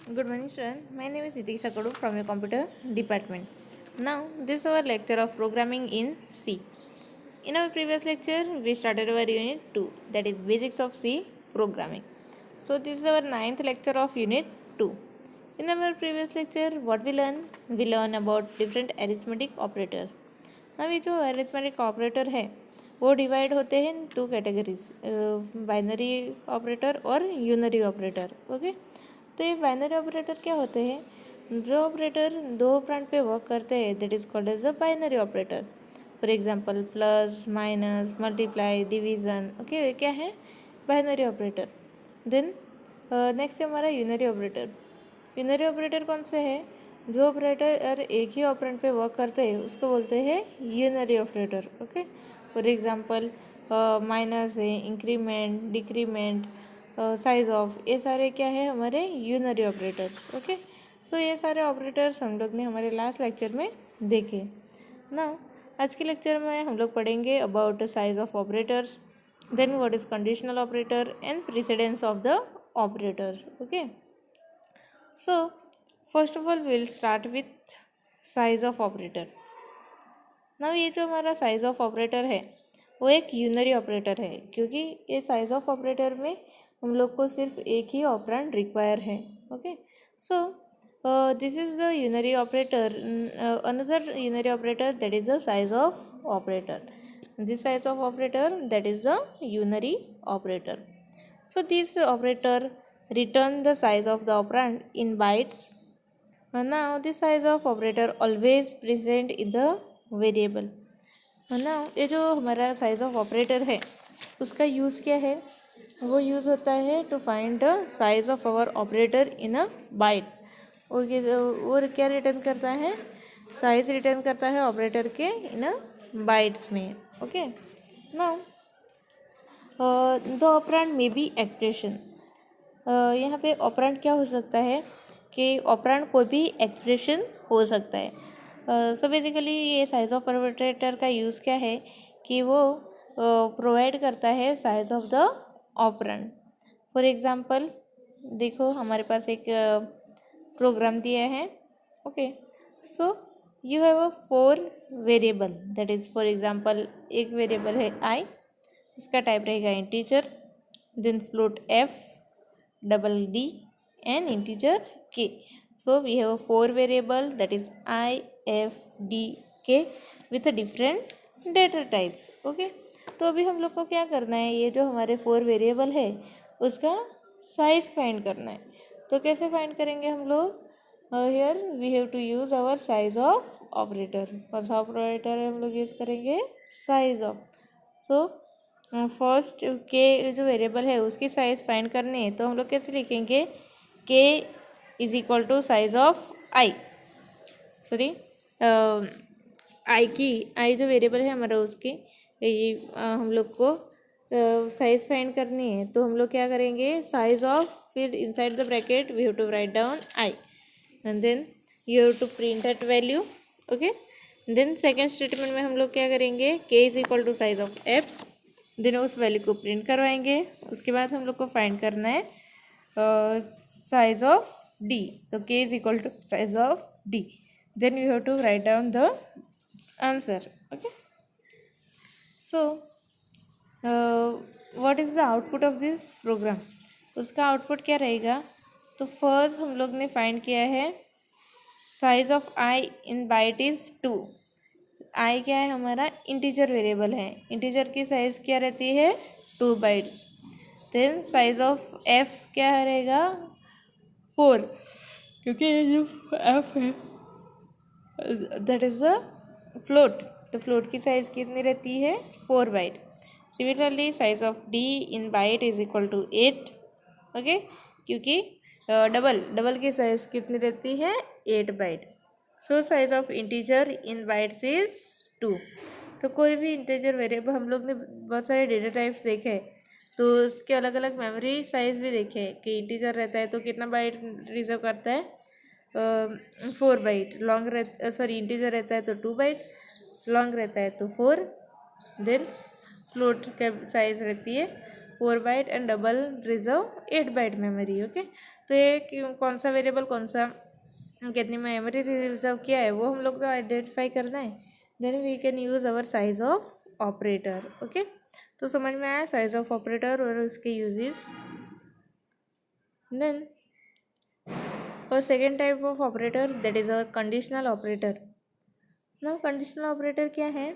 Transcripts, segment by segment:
Good morning, student. My name is Itiksha Kadu from your computer department. Now, this is our lecture of programming in C. In our previous lecture, we started our unit 2, that is basics of C programming. So, this is our ninth lecture of unit 2. In our previous lecture, what we learn? We learn about different arithmetic operators. Now, ये जो arithmetic operator है वो divide होते हैं two categories, binary operator और unary operator. Okay, तो ये binary operator क्या होते हैं? जो ऑपरेटर दो ऑपरेंड पे वर्क करते हैं that is called as a binary operator. For example plus, minus, multiply, division. Okay, क्या है? Binary operator. देन नेक्स्ट है हमारा यूनरी ऑपरेटर. यूनरी ऑपरेटर कौन से है? जो ऑपरेटर एक ही ऑपरेंड पे वर्क करते हैं उसको बोलते हैं unary operator. Okay, for example minus है, इंक्रीमेंट, डिक्रीमेंट, साइज ऑफ, ये सारे क्या है? हमारे यूनरी ऑपरेटर. ओके, सो ये सारे ऑपरेटर्स हम लोग ने हमारे लास्ट लेक्चर में देखे. ना आज के लेक्चर में हम लोग पढ़ेंगे about size of operators, then what is conditional operator and precedence of the operators. Okay, so first of all we will start with size of operator. ना ये जो हमारा साइज ऑफ ऑपरेटर है वो एक यूनरी ऑपरेटर है, क्योंकि ये साइज ऑफ ऑपरेटर में हम लोग को सिर्फ एक ही ऑपरेंड रिक्वायर है. Okay, so this is the unary operator. Another unary operator that is the size of operator. This size of operator that is the unary operator. So this operator return the size of the operand in bytes. Now this size of operator always present in the variable. now ये जो हमारा size of operator है उसका use क्या है? वो use होता है to find the size of our operator in a byte. और क्या रिटर्न करता है? साइज रिटर्न करता है ऑपरेटर के इन अ बाइट्स में. Okay, now the operand may be expression. यहाँ पे ऑपरेंड क्या हो सकता है कि ऑपरेंड कोई भी एक्सप्रेशन हो सकता है. सो बेसिकली ये साइज ऑफ ऑपरेटर का यूज़ क्या है कि वो प्रोवाइड करता है size of the operand. For example देखो हमारे पास एक प्रोग्राम दिया है. Okay, so you have a 4 variable, that is for example एक वेरिएबल है आई, इसका टाइप रहेगा integer, then float f, double d and integer k. So we have a 4 variable that is I, f, d, k with a different data types. Okay, तो अभी हम लोग को क्या करना है? ये जो हमारे 4 वेरिएबल है उसका साइज फाइंड करना है. तो कैसे फाइंड करेंगे हम लोग? Here we have to use our size of operator. कौन सा ऑपरेटर है हम लोग यूज़ करेंगे? Size of. सो फर्स्ट के जो वेरिएबल है उसकी साइज़ फाइंड करनी है तो हम लोग कैसे लिखेंगे? K is equal to size of I. Sorry, I जो वेरिएबल है हमारा उसकी हम लोग को साइज़ फाइंड करनी है तो हम लोग क्या करेंगे? साइज ऑफ, फिर inside the bracket we have to write down i and then you have to print that value. Okay, then second statement में हम लोग क्या करेंगे? K is equal to size of f, then उस value को print करवाएंगे. उसके बाद हम लोग को फाइंड करना है साइज ऑफ डी. तो k is equal to size of d, then you have to write down the answer. Okay, so what is the output of this program? उसका आउटपुट क्या रहेगा? तो फर्स्ट हम लोग ने फाइंड किया है size of i in byte is 2. I क्या है? हमारा इंटीजर वेरिएबल है. इंटीजर की साइज़ क्या रहती है? 2 bytes. Then size of f क्या रहेगा? 4, क्योंकि ये जो एफ है दैट इज़ अ फ्लोट. तो फ्लोट की साइज़ कितनी रहती है? 4 byte. Similarly size of d in byte is equal to 8. Okay, क्योंकि डबल की साइज़ कितनी रहती है? 8 bite. So size of integer in bytes is 2. तो कोई भी इंटीजर वेरिएबल, हम लोग ने बहुत सारे डेटा टाइप्स देखे हैं तो उसके अलग अलग मेमोरी साइज भी देखे हैं कि इंटीजर रहता है तो कितना बाइट रिजर्व करता है? 4 बाइट. इंटीजर रहता है तो 2 बाइट, लॉन्ग रहता है तो 4. देन फ्लोट का साइज रहती है 4 byte and double reserve 8 byte memory. Okay, तो ये कौन सा वेरिएबल कौन सा कितनी मेमोरी रिजर्व किया है वो हम लोग को आइडेंटिफाई करना है. Then we can use our size of operator. Okay, तो समझ में आया साइज ऑफ ऑपरेटर और उसके यूजेस. देन और second type of operator that is our conditional operator. Now conditional operator क्या है?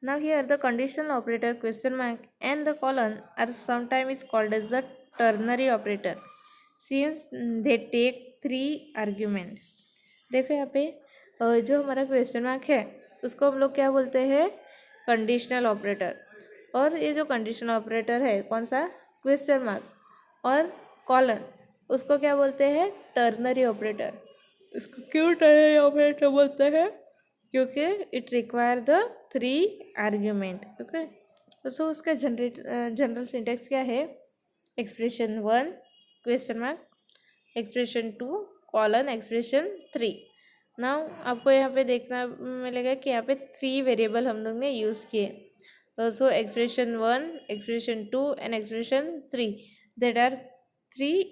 Now here the conditional operator question mark and the colon are sometimes called as the ternary operator since they take 3 arguments. देखो यहाँ पे जो हमारा question mark है उसको हम लोग क्या बोलते हैं? Conditional operator. और ये जो कंडीशनल ऑपरेटर है कौन सा? क्वेश्चन मार्क और कॉलन, उसको क्या बोलते हैं? Ternary operator. इसको क्यों टर्नरी ऑपरेटर बोलते हैं? क्योंकि it require the 3 argument. Okay, so उसका जनरल सिंटेक्स क्या है? Expression 1 question mark, expression 2 colon, expression 3. Now आपको यहाँ पे देखना मिलेगा कि यहाँ पे 3 वेरिएबल हम लोग ने यूज़ किए. So expression 1, expression 2 and expression 3 that are 3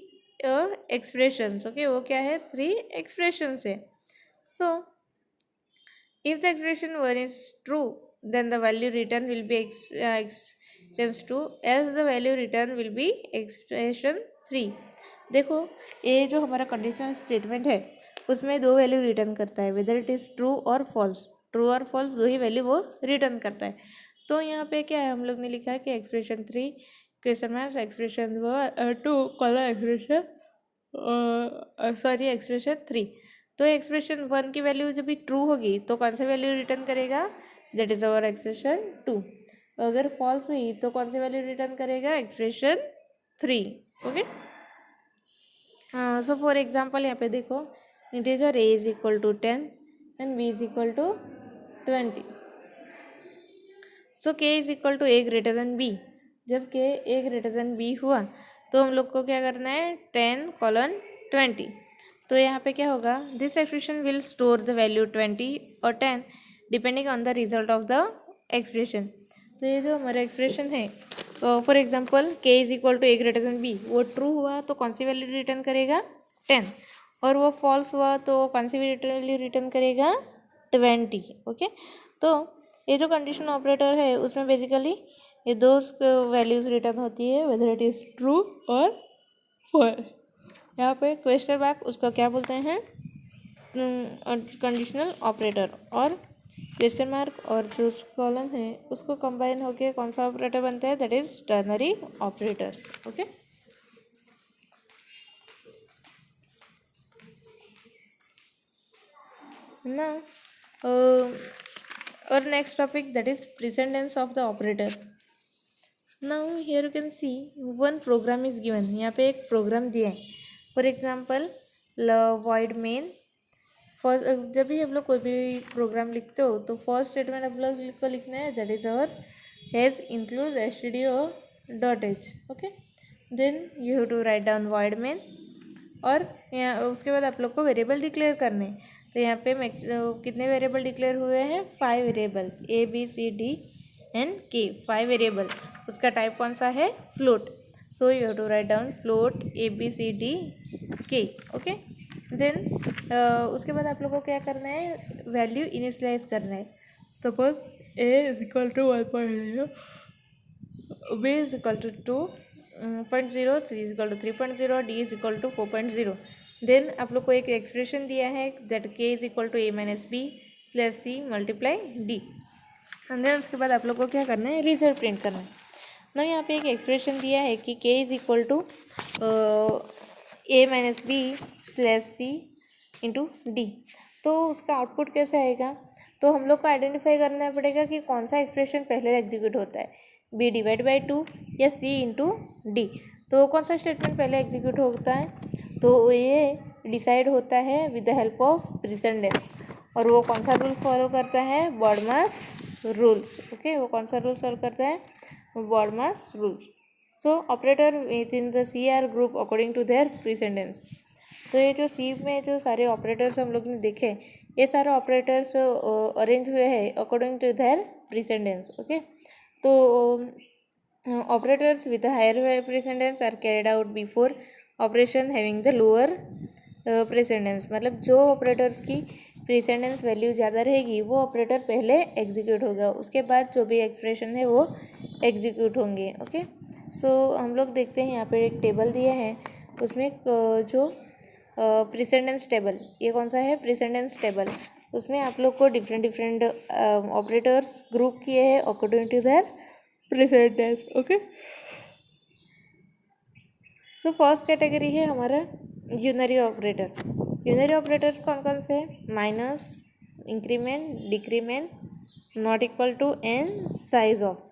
expressions. Okay, वो क्या है? 3 एक्सप्रेशंस है. सो if the expression 1 is true, then the value return will be expression 2, else the value return will be expression 3. देखो ये जो हमारा कंडीशनल स्टेटमेंट है उसमें 2 वैल्यू रिटर्न करता है, वेदर इट इज़ ट्रू और फॉल्स. ट्रू और फॉल्स 2 ही वैल्यू वो रिटर्न करता है. तो यहाँ पे क्या है? हम लोग ने लिखा है कि expression 3 question marks, expression 2 colon, expression 3. तो एक्सप्रेशन 1 की वैल्यू जब भी ट्रू होगी तो कौन सा वैल्यू रिटर्न करेगा? That is our expression 2. अगर फॉल्स हुई तो कौन सी वैल्यू रिटर्न करेगा? Expression 3. Okay, so for example यहाँ पे देखो integer a is equal to 10 and b is equal to 20. So k is equal to a greater than b. जब k a greater than b हुआ तो हम लोग को क्या करना है? 10:20. तो यहाँ पे क्या होगा? This expression will store the value 20 और 10 depending on the result of the expression. तो ये जो हमारा एक्सप्रेशन है, for example k is equal to a greater than b, वो ट्रू हुआ तो कौन सी वैल्यू रिटर्न करेगा? 10. और वो फॉल्स हुआ तो कौन सी वैल्यू रिटर्न करेगा? 20. ओके, तो ये जो कंडीशन ऑपरेटर है उसमें बेसिकली ये 2 वैल्यूज रिटर्न होती है, वेदर इट इज़ ट्रू और फॉल्स. यहाँ पे क्वेश्चन मार्क उसका क्या बोलते हैं? Conditional operator. और क्वेश्चन मार्क और जो कॉलन है उसको कंबाइन होकर कौन सा ऑपरेटर बनता है? That is ternary operator. Okay, ना और next topic that is precedence of the operator. Now here you can see one program is given. यहाँ पे एक प्रोग्राम दिया है. For example void main. First जब भी हम लोग कोई भी प्रोग्राम लिखते हो तो फर्स्ट स्टेटमेंट आप लोग को लिखना है that is our hash include stdio.h. Okay, then you have to write down void main. और यहाँ उसके बाद आप लोग को वेरिएबल डिक्लेयर करने हैं. तो यहाँ पे कितने वेरिएबल डिक्लेयर हुए हैं? 5 variable, a b c d and k. 5 variable. उसका टाइप कौन सा है? Float. So you have to write down float a b c d k. Okay, then उसके बाद आप लोगों को क्या करना है? वैल्यू इनिशियलाइज करना है. Suppose a is equal to 1.0, b is equal to 2.0, c is equal to 3.0, d is equal to 4.0. Then आप लोग को एक एक्सप्रेशन दिया है that k is equal to a minus b plus c multiply d. And then उसके बाद आप लोग को क्या करना है? रिजल्ट प्रिंट करना है. ना यहाँ पे एक एक्सप्रेशन दिया है कि k is equal to a minus b slash c into d. तो उसका आउटपुट कैसे आएगा? तो हम लोग को आइडेंटिफाई करना पड़ेगा कि कौन सा एक्सप्रेशन पहले एग्जीक्यूट होता है, b डिवाइड बाई 2 या c इंटू डी. तो कौन सा स्टेटमेंट पहले एग्जीक्यूट होता है? तो ये डिसाइड होता है with the help of precedence. और वो कौन सा रूल फॉलो करता है? BODMAS rules. ओके, वो कौन सा रूल फॉलो करता है? BODMAS rules. So operator within the C are group according to their precedence. तो ये जो सी में जो सारे ऑपरेटर्स हम लोग ने देखे, ये सारे ऑपरेटर्स अरेंज हुए हैं according to their precedence. Okay, तो operators with higher precedence are carried out before operation having the lower precedence, मतलब जो ऑपरेटर्स की प्रेसिडेंस वैल्यू ज़्यादा रहेगी वो ऑपरेटर पहले एग्जीक्यूट होगा, उसके बाद जो भी एक्सप्रेशन है वो एग्जीक्यूट होंगे। ओके, सो हम लोग देखते हैं यहाँ पे एक टेबल दिया है, उसमें जो प्रेसिडेंस टेबल, ये कौन सा है, प्रेसिडेंस टेबल, उसमें आप लोग को डिफरेंट ऑपरेटर्स ग्रुप किए हैं according to their precedence. Okay, so first category है हमारा यूनरी ऑपरेटर। यूनरी ऑपरेटर्स कौन कौन से हैं, minus, increment, decrement, not equal to and size of,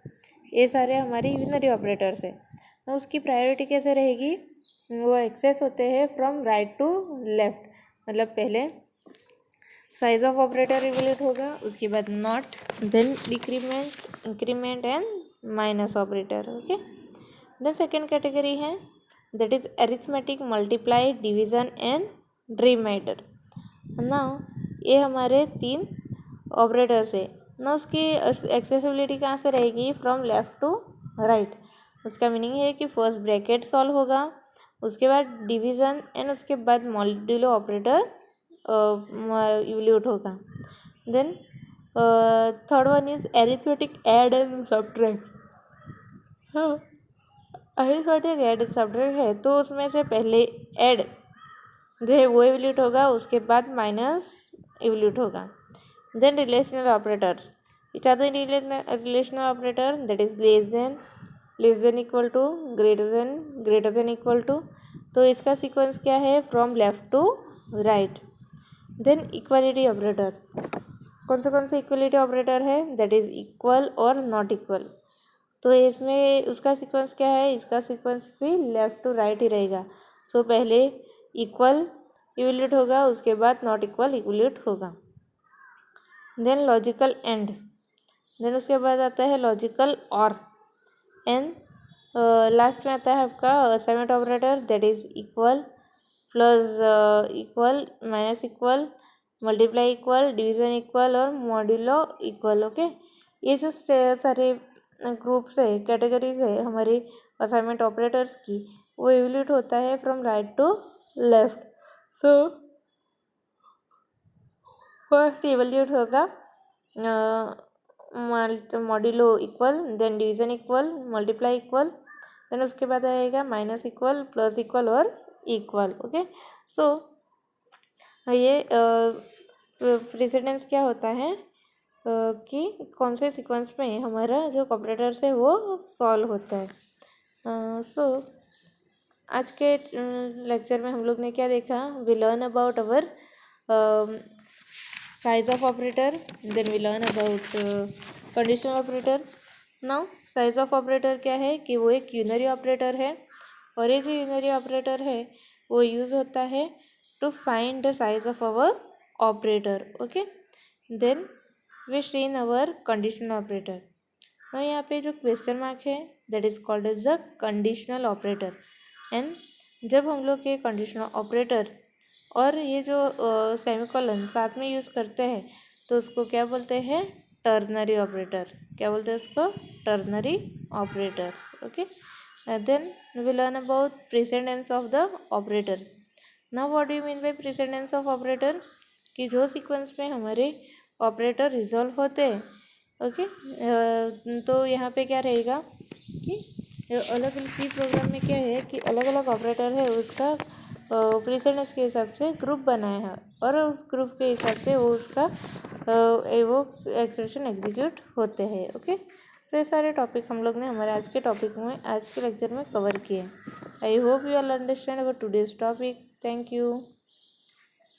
ये सारे हमारे यूनरी ऑपरेटर्स है। तो उसकी प्रायोरिटी कैसे रहेगी, वो एक्सेस होते हैं फ्रॉम राइट टू लेफ्ट, मतलब पहले साइज ऑफ ऑपरेटर इवैल्यूएट होगा, उसके बाद not, then decrement, increment and minus operator. Okay, then second category है that is arithmetic, multiply, division and remainder। ना ये हमारे 3 ऑपरेटर्स है ना, उसकी एक्सेसिबिलिटी कहाँ से रहेगी, फ्रॉम लेफ्ट टू राइट। उसका मीनिंग है कि फर्स्ट ब्रैकेट सॉल्व होगा, उसके बाद डिवीज़न एंड उसके बाद मॉड्यूलो ऑपरेटर इवैल्यूएट होगा। Then third one is arithmetic add and subtract. हाँ, अरिथमेटिक ऐड सब्ट्रैक्ट है तो उसमें से पहले ऐड जो है वो इवैल्यूएट होगा, उसके बाद माइनस इवैल्यूएट होगा। Then relational operators, which are the relational operator, that is less than equal to, greater than equal to. तो इसका सीक्वेंस क्या है, from left to right. Then equality operator, कौन से इक्वलिटी ऑपरेटर है, दैट इज इक्वल और not equal. तो इसमें उसका सीक्वेंस क्या है, इसका सीक्वेंस भी लेफ़्ट टू राइट ही रहेगा। सो पहले इक्वल इवैल्यूएट होगा, उसके बाद नॉट इक्वल इवैल्यूएट होगा। देन लॉजिकल एंड, देन उसके बाद आता है लॉजिकल और, एंड लास्ट में आता है आपका assignment operator, that is equal plus equal minus equal, multiply equal, division equal और मॉड्यूलो इक्वल। ओके, ये जो सारे ग्रुप्स है, कैटेगरीज है हमारी असाइनमेंट ऑपरेटर्स की, वो इवैल्यूएट होता है from right to left. So first evaluate होगा modulo equal, then division equal, multiply equal, then उसके बाद आएगा माइनस इक्वल, प्लस इक्वल और इक्वल। ओके, सो ये प्रेसिडेंस क्या होता है कि कौन से सीक्वेंस में हमारा जो ऑपरेटर्स है वो सॉल्व होता है। सो आज के लेक्चर में हम लोग ने क्या देखा, we learn about our size of operator, then we learn about conditional operator. Now size of operator क्या है कि वो एक यूनरी ऑपरेटर है, और ये जो यूनरी ऑपरेटर है वो यूज़ होता है to find the size of our operator. Okay, then we see in our conditional operator. तो यहाँ पे जो क्वेश्चन मार्क है that is called as the conditional operator. And जब हम लोग ये कंडीशनल ऑपरेटर और ये जो सेमीकोलन साथ में यूज़ करते हैं तो उसको क्या बोलते हैं, टर्नरी ऑपरेटर। क्या बोलते हैं उसको, ternary operator. Okay, then we learn about precedence of the operator. Now what do you mean by precedence of operator, कि जो सीक्वेंस में हमारे ऑपरेटर रिजॉल्व होते हैं। ओके, तो यहाँ पे क्या रहेगा कि अलग अलग सी प्रोग्राम में क्या है कि अलग अलग ऑपरेटर है, उसका प्रेसिडेंस के हिसाब से ग्रुप बनाया है, और उस ग्रुप के हिसाब से वो उसका वो एक्सप्रेशन एग्जीक्यूट होते हैं। ओके, सो ये सारे टॉपिक हम लोग ने हमारे आज के टॉपिक में, आज के लेक्चर में कवर किए। I hope you all understand our today's topic. Thank you.